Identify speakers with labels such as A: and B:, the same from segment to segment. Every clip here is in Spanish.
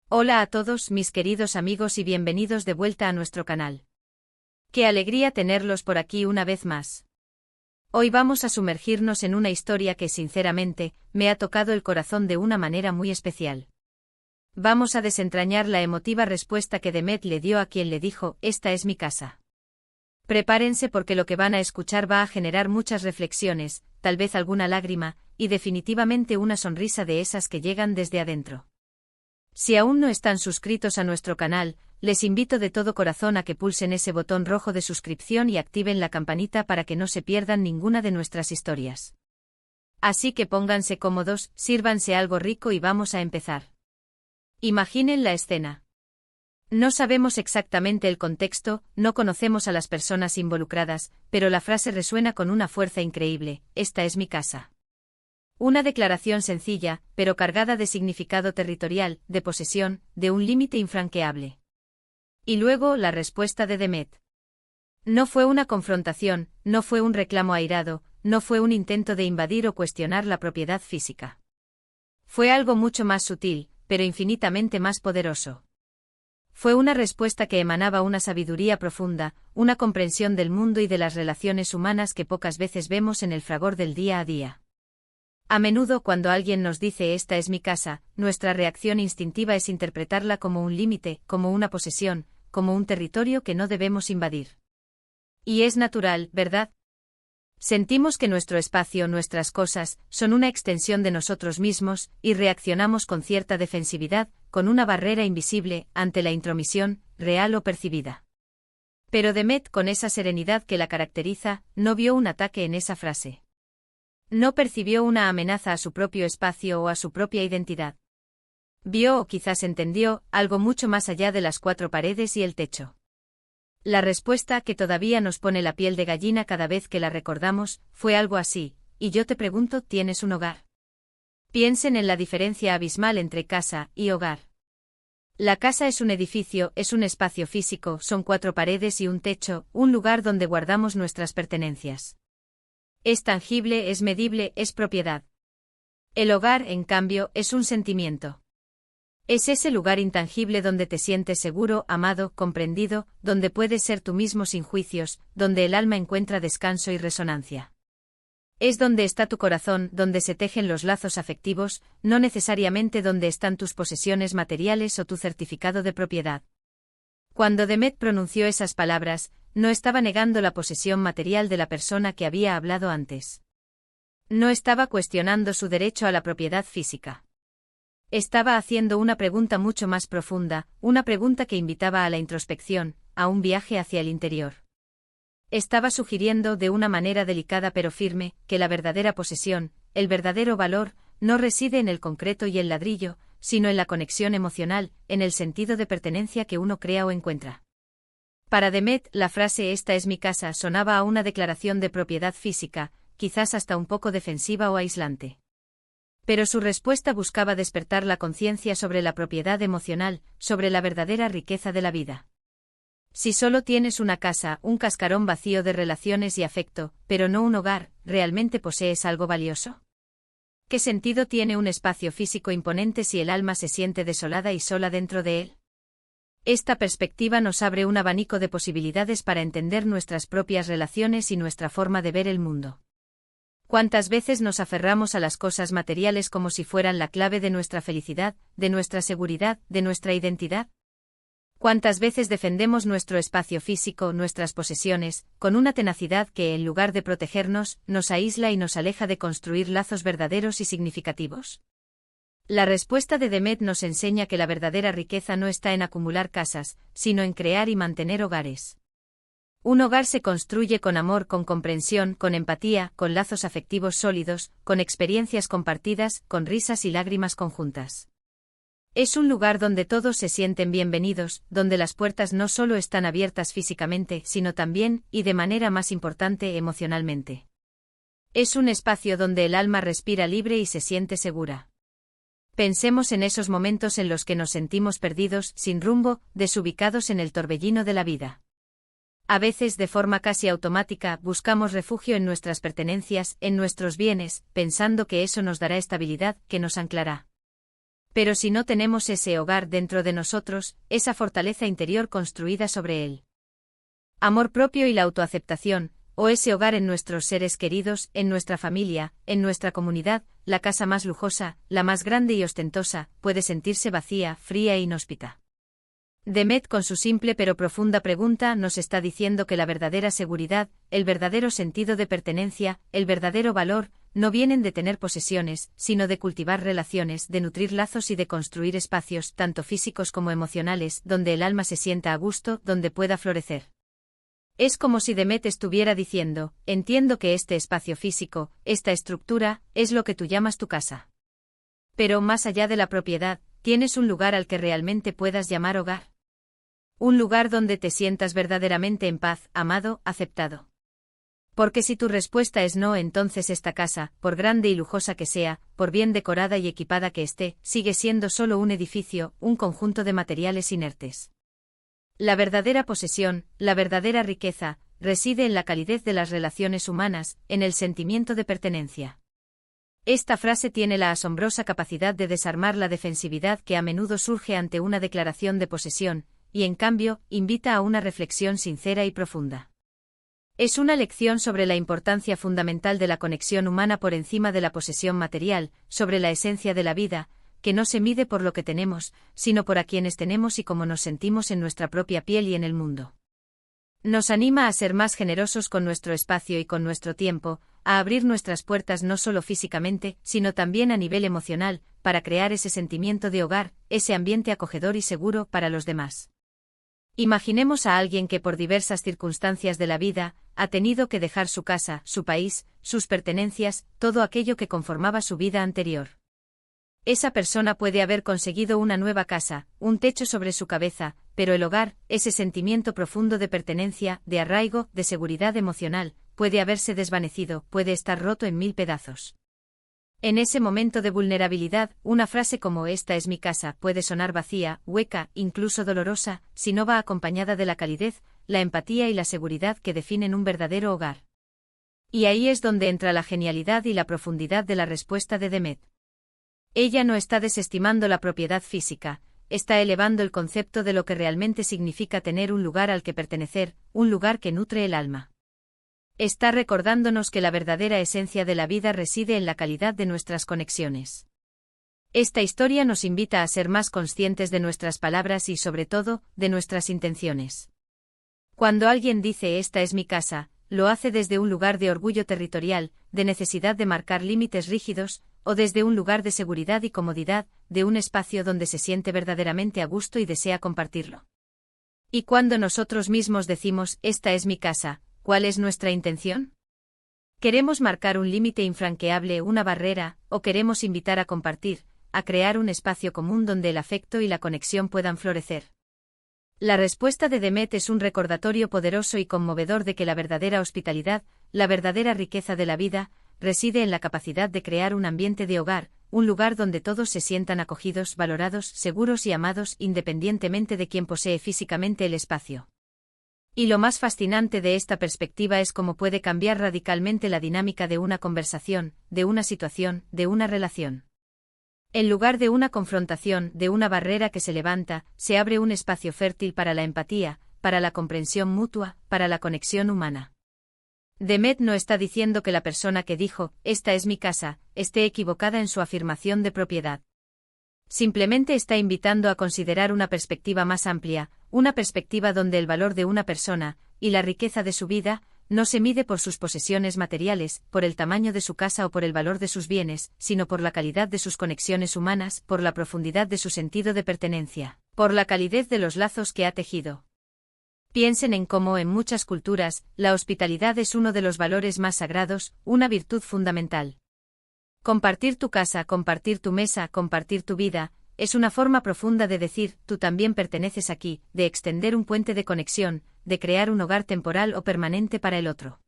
A: Hola a todos mis queridos amigos y bienvenidos de vuelta a nuestro canal. Qué alegría tenerlos por aquí una vez más. Hoy vamos a sumergirnos en una historia que sinceramente me ha tocado el corazón de una manera muy especial. Vamos a desentrañar la emotiva respuesta que Demet le dio a quien le dijo: "Esta es mi casa". Prepárense porque lo que van a escuchar va a generar muchas reflexiones, tal vez alguna lágrima, y definitivamente una sonrisa de esas que llegan desde adentro. Si aún no están suscritos a nuestro canal, les invito de todo corazón a que pulsen ese botón rojo de suscripción y activen la campanita para que no se pierdan ninguna de nuestras historias. Así que pónganse cómodos, sírvanse algo rico y vamos a empezar. Imaginen la escena. No sabemos exactamente el contexto, no conocemos a las personas involucradas, pero la frase resuena con una fuerza increíble: "Esta es mi casa". Una declaración sencilla, pero cargada de significado territorial, de posesión, de un límite infranqueable. Y luego la respuesta de Demet. No fue una confrontación, no fue un reclamo airado, no fue un intento de invadir o cuestionar la propiedad física. Fue algo mucho más sutil, pero infinitamente más poderoso. Fue una respuesta que emanaba una sabiduría profunda, una comprensión del mundo y de las relaciones humanas que pocas veces vemos en el fragor del día a día. A menudo cuando alguien nos dice "esta es mi casa", nuestra reacción instintiva es interpretarla como un límite, como una posesión, como un territorio que no debemos invadir. Y es natural, ¿verdad? Sentimos que nuestro espacio, nuestras cosas, son una extensión de nosotros mismos, y reaccionamos con cierta defensividad, con una barrera invisible, ante la intromisión, real o percibida. Pero Demet, con esa serenidad que la caracteriza, no vio un ataque en esa frase. No percibió una amenaza a su propio espacio o a su propia identidad. Vio, o quizás entendió, algo mucho más allá de las cuatro paredes y el techo. La respuesta, que todavía nos pone la piel de gallina cada vez que la recordamos, fue algo así: "Y yo te pregunto, ¿tienes un hogar?". Piensen en la diferencia abismal entre casa y hogar. La casa es un edificio, es un espacio físico, son cuatro paredes y un techo, un lugar donde guardamos nuestras pertenencias. Es tangible, es medible, es propiedad. El hogar, en cambio, es un sentimiento. Es ese lugar intangible donde te sientes seguro, amado, comprendido, donde puedes ser tú mismo sin juicios, donde el alma encuentra descanso y resonancia. Es donde está tu corazón, donde se tejen los lazos afectivos, no necesariamente donde están tus posesiones materiales o tu certificado de propiedad. Cuando Demet pronunció esas palabras, no estaba negando la posesión material de la persona que había hablado antes. No estaba cuestionando su derecho a la propiedad física. Estaba haciendo una pregunta mucho más profunda, una pregunta que invitaba a la introspección, a un viaje hacia el interior. Estaba sugiriendo, de una manera delicada pero firme, que la verdadera posesión, el verdadero valor, no reside en el concreto y el ladrillo, sino en la conexión emocional, en el sentido de pertenencia que uno crea o encuentra. Para Demet, la frase "esta es mi casa" sonaba a una declaración de propiedad física, quizás hasta un poco defensiva o aislante. Pero su respuesta buscaba despertar la conciencia sobre la propiedad emocional, sobre la verdadera riqueza de la vida. Si solo tienes una casa, un cascarón vacío de relaciones y afecto, pero no un hogar, ¿realmente posees algo valioso? ¿Qué sentido tiene un espacio físico imponente si el alma se siente desolada y sola dentro de él? Esta perspectiva nos abre un abanico de posibilidades para entender nuestras propias relaciones y nuestra forma de ver el mundo. ¿Cuántas veces nos aferramos a las cosas materiales como si fueran la clave de nuestra felicidad, de nuestra seguridad, de nuestra identidad? ¿Cuántas veces defendemos nuestro espacio físico, nuestras posesiones, con una tenacidad que, en lugar de protegernos, nos aísla y nos aleja de construir lazos verdaderos y significativos? La respuesta de Demet nos enseña que la verdadera riqueza no está en acumular casas, sino en crear y mantener hogares. Un hogar se construye con amor, con comprensión, con empatía, con lazos afectivos sólidos, con experiencias compartidas, con risas y lágrimas conjuntas. Es un lugar donde todos se sienten bienvenidos, donde las puertas no solo están abiertas físicamente, sino también, y de manera más importante, emocionalmente. Es un espacio donde el alma respira libre y se siente segura. Pensemos en esos momentos en los que nos sentimos perdidos, sin rumbo, desubicados en el torbellino de la vida. A veces, de forma casi automática, buscamos refugio en nuestras pertenencias, en nuestros bienes, pensando que eso nos dará estabilidad, que nos anclará. Pero si no tenemos ese hogar dentro de nosotros, esa fortaleza interior construida sobre él. Amor propio y la autoaceptación, o ese hogar en nuestros seres queridos, en nuestra familia, en nuestra comunidad, la casa más lujosa, la más grande y ostentosa, puede sentirse vacía, fría e inhóspita. Demet, con su simple pero profunda pregunta, nos está diciendo que la verdadera seguridad, el verdadero sentido de pertenencia, el verdadero valor, no vienen de tener posesiones, sino de cultivar relaciones, de nutrir lazos y de construir espacios, tanto físicos como emocionales, donde el alma se sienta a gusto, donde pueda florecer. Es como si Demet estuviera diciendo, entiendo que este espacio físico, esta estructura, es lo que tú llamas tu casa. Pero más allá de la propiedad, tienes un lugar al que realmente puedas llamar hogar. Un lugar donde te sientas verdaderamente en paz, amado, aceptado. Porque si tu respuesta es no, entonces esta casa, por grande y lujosa que sea, por bien decorada y equipada que esté, sigue siendo solo un edificio, un conjunto de materiales inertes. La verdadera posesión, la verdadera riqueza, reside en la calidez de las relaciones humanas, en el sentimiento de pertenencia. Esta frase tiene la asombrosa capacidad de desarmar la defensividad que a menudo surge ante una declaración de posesión, y en cambio, invita a una reflexión sincera y profunda. Es una lección sobre la importancia fundamental de la conexión humana por encima de la posesión material, sobre la esencia de la vida, que no se mide por lo que tenemos, sino por a quienes tenemos y cómo nos sentimos en nuestra propia piel y en el mundo. Nos anima a ser más generosos con nuestro espacio y con nuestro tiempo, a abrir nuestras puertas no solo físicamente, sino también a nivel emocional, para crear ese sentimiento de hogar, ese ambiente acogedor y seguro para los demás. Imaginemos a alguien que por diversas circunstancias de la vida, ha tenido que dejar su casa, su país, sus pertenencias, todo aquello que conformaba su vida anterior. Esa persona puede haber conseguido una nueva casa, un techo sobre su cabeza, pero el hogar, ese sentimiento profundo de pertenencia, de arraigo, de seguridad emocional, puede haberse desvanecido, puede estar roto en 1000 pedazos. En ese momento de vulnerabilidad, una frase como "esta es mi casa" puede sonar vacía, hueca, incluso dolorosa, si no va acompañada de la calidez, la empatía y la seguridad que definen un verdadero hogar. Y ahí es donde entra la genialidad y la profundidad de la respuesta de Demet. Ella no está desestimando la propiedad física, está elevando el concepto de lo que realmente significa tener un lugar al que pertenecer, un lugar que nutre el alma. Está recordándonos que la verdadera esencia de la vida reside en la calidad de nuestras conexiones. Esta historia nos invita a ser más conscientes de nuestras palabras y, sobre todo, de nuestras intenciones. Cuando alguien dice "esta es mi casa", lo hace desde un lugar de orgullo territorial, de necesidad de marcar límites rígidos, o desde un lugar de seguridad y comodidad, de un espacio donde se siente verdaderamente a gusto y desea compartirlo. Y cuando nosotros mismos decimos "esta es mi casa", ¿cuál es nuestra intención? ¿Queremos marcar un límite infranqueable, una barrera, o queremos invitar a compartir, a crear un espacio común donde el afecto y la conexión puedan florecer? La respuesta de Demet es un recordatorio poderoso y conmovedor de que la verdadera hospitalidad, la verdadera riqueza de la vida, reside en la capacidad de crear un ambiente de hogar, un lugar donde todos se sientan acogidos, valorados, seguros y amados independientemente de quién posee físicamente el espacio. Y lo más fascinante de esta perspectiva es cómo puede cambiar radicalmente la dinámica de una conversación, de una situación, de una relación. En lugar de una confrontación, de una barrera que se levanta, se abre un espacio fértil para la empatía, para la comprensión mutua, para la conexión humana. Demet no está diciendo que la persona que dijo "esta es mi casa" esté equivocada en su afirmación de propiedad. Simplemente está invitando a considerar una perspectiva más amplia, una perspectiva donde el valor de una persona, y la riqueza de su vida, no se mide por sus posesiones materiales, por el tamaño de su casa o por el valor de sus bienes, sino por la calidad de sus conexiones humanas, por la profundidad de su sentido de pertenencia, por la calidez de los lazos que ha tejido. Piensen en cómo en muchas culturas, la hospitalidad es uno de los valores más sagrados, una virtud fundamental. Compartir tu casa, compartir tu mesa, compartir tu vida, es una forma profunda de decir "tú también perteneces aquí", de extender un puente de conexión, de crear un hogar temporal o permanente para el otro.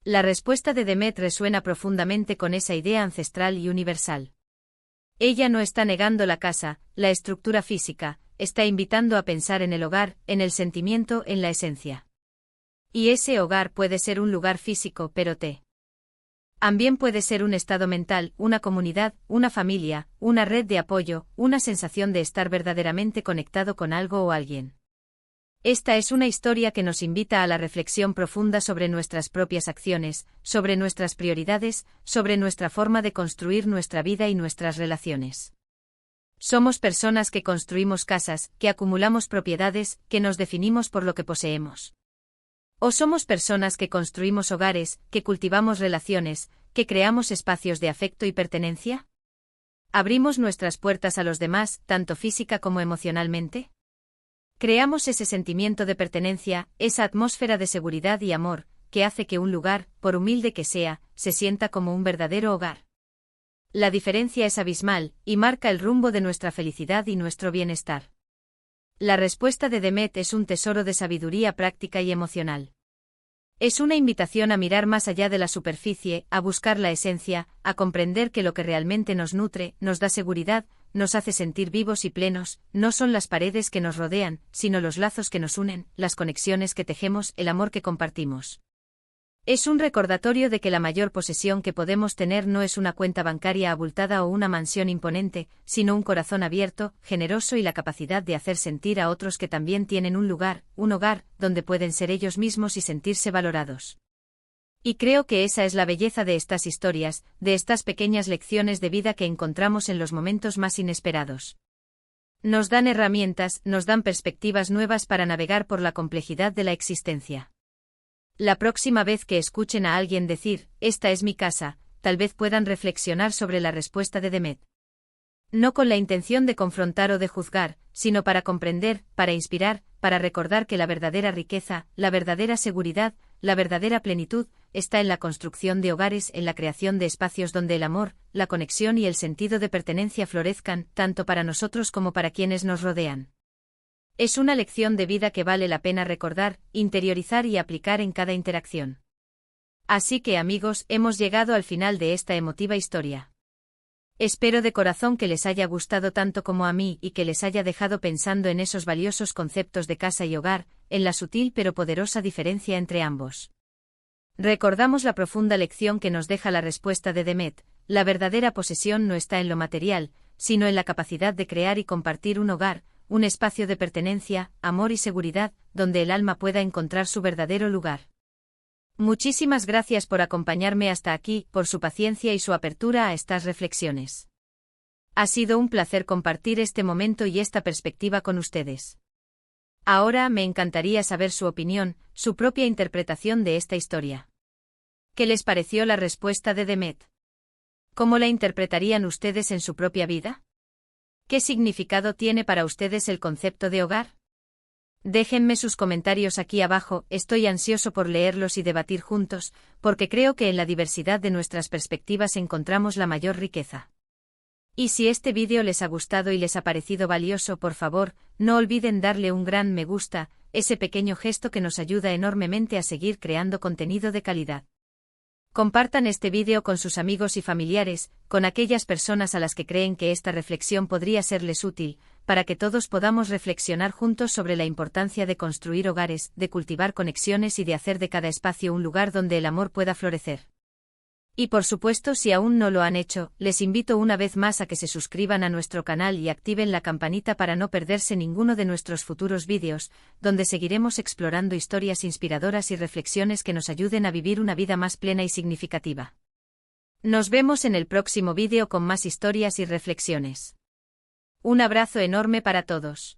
A: La respuesta de Demet resuena profundamente con esa idea ancestral y universal. Ella no está negando la casa, la estructura física, está invitando a pensar en el hogar, en el sentimiento, en la esencia. Y ese hogar puede ser un lugar físico, pero te También puede ser un estado mental, una comunidad, una familia, una red de apoyo, una sensación de estar verdaderamente conectado con algo o alguien. Esta es una historia que nos invita a la reflexión profunda sobre nuestras propias acciones, sobre nuestras prioridades, sobre nuestra forma de construir nuestra vida y nuestras relaciones. Somos personas que construimos casas, que acumulamos propiedades, que nos definimos por lo que poseemos. ¿O somos personas que construimos hogares, que cultivamos relaciones, que creamos espacios de afecto y pertenencia? ¿Abrimos nuestras puertas a los demás, tanto física como emocionalmente? Creamos ese sentimiento de pertenencia, esa atmósfera de seguridad y amor, que hace que un lugar, por humilde que sea, se sienta como un verdadero hogar. La diferencia es abismal, y marca el rumbo de nuestra felicidad y nuestro bienestar. La respuesta de Demet es un tesoro de sabiduría práctica y emocional. Es una invitación a mirar más allá de la superficie, a buscar la esencia, a comprender que lo que realmente nos nutre, nos da seguridad, nos hace sentir vivos y plenos, no son las paredes que nos rodean, sino los lazos que nos unen, las conexiones que tejemos, el amor que compartimos. Es un recordatorio de que la mayor posesión que podemos tener no es una cuenta bancaria abultada o una mansión imponente, sino un corazón abierto, generoso y la capacidad de hacer sentir a otros que también tienen un lugar, un hogar, donde pueden ser ellos mismos y sentirse valorados. Y creo que esa es la belleza de estas historias, de estas pequeñas lecciones de vida que encontramos en los momentos más inesperados. Nos dan herramientas, nos dan perspectivas nuevas para navegar por la complejidad de la existencia. La próxima vez que escuchen a alguien decir, esta es mi casa, tal vez puedan reflexionar sobre la respuesta de Demet. No con la intención de confrontar o de juzgar, sino para comprender, para inspirar, para recordar que la verdadera riqueza, la verdadera seguridad, la verdadera plenitud, está en la construcción de hogares, en la creación de espacios donde el amor, la conexión y el sentido de pertenencia florezcan, tanto para nosotros como para quienes nos rodean. Es una lección de vida que vale la pena recordar, interiorizar y aplicar en cada interacción. Así que amigos, hemos llegado al final de esta emotiva historia. Espero de corazón que les haya gustado tanto como a mí y que les haya dejado pensando en esos valiosos conceptos de casa y hogar, en la sutil pero poderosa diferencia entre ambos. Recordamos la profunda lección que nos deja la respuesta de Demet: la verdadera posesión no está en lo material, sino en la capacidad de crear y compartir un hogar, un espacio de pertenencia, amor y seguridad, donde el alma pueda encontrar su verdadero lugar. Muchísimas gracias por acompañarme hasta aquí, por su paciencia y su apertura a estas reflexiones. Ha sido un placer compartir este momento y esta perspectiva con ustedes. Ahora me encantaría saber su opinión, su propia interpretación de esta historia. ¿Qué les pareció la respuesta de Demet? ¿Cómo la interpretarían ustedes en su propia vida? ¿Qué significado tiene para ustedes el concepto de hogar? Déjenme sus comentarios aquí abajo, estoy ansioso por leerlos y debatir juntos, porque creo que en la diversidad de nuestras perspectivas encontramos la mayor riqueza. Y si este vídeo les ha gustado y les ha parecido valioso, por favor, no olviden darle un gran me gusta, ese pequeño gesto que nos ayuda enormemente a seguir creando contenido de calidad. Compartan este vídeo con sus amigos y familiares, con aquellas personas a las que creen que esta reflexión podría serles útil, para que todos podamos reflexionar juntos sobre la importancia de construir hogares, de cultivar conexiones y de hacer de cada espacio un lugar donde el amor pueda florecer. Y por supuesto, si aún no lo han hecho, les invito una vez más a que se suscriban a nuestro canal y activen la campanita para no perderse ninguno de nuestros futuros vídeos, donde seguiremos explorando historias inspiradoras y reflexiones que nos ayuden a vivir una vida más plena y significativa. Nos vemos en el próximo vídeo con más historias y reflexiones. Un abrazo enorme para todos.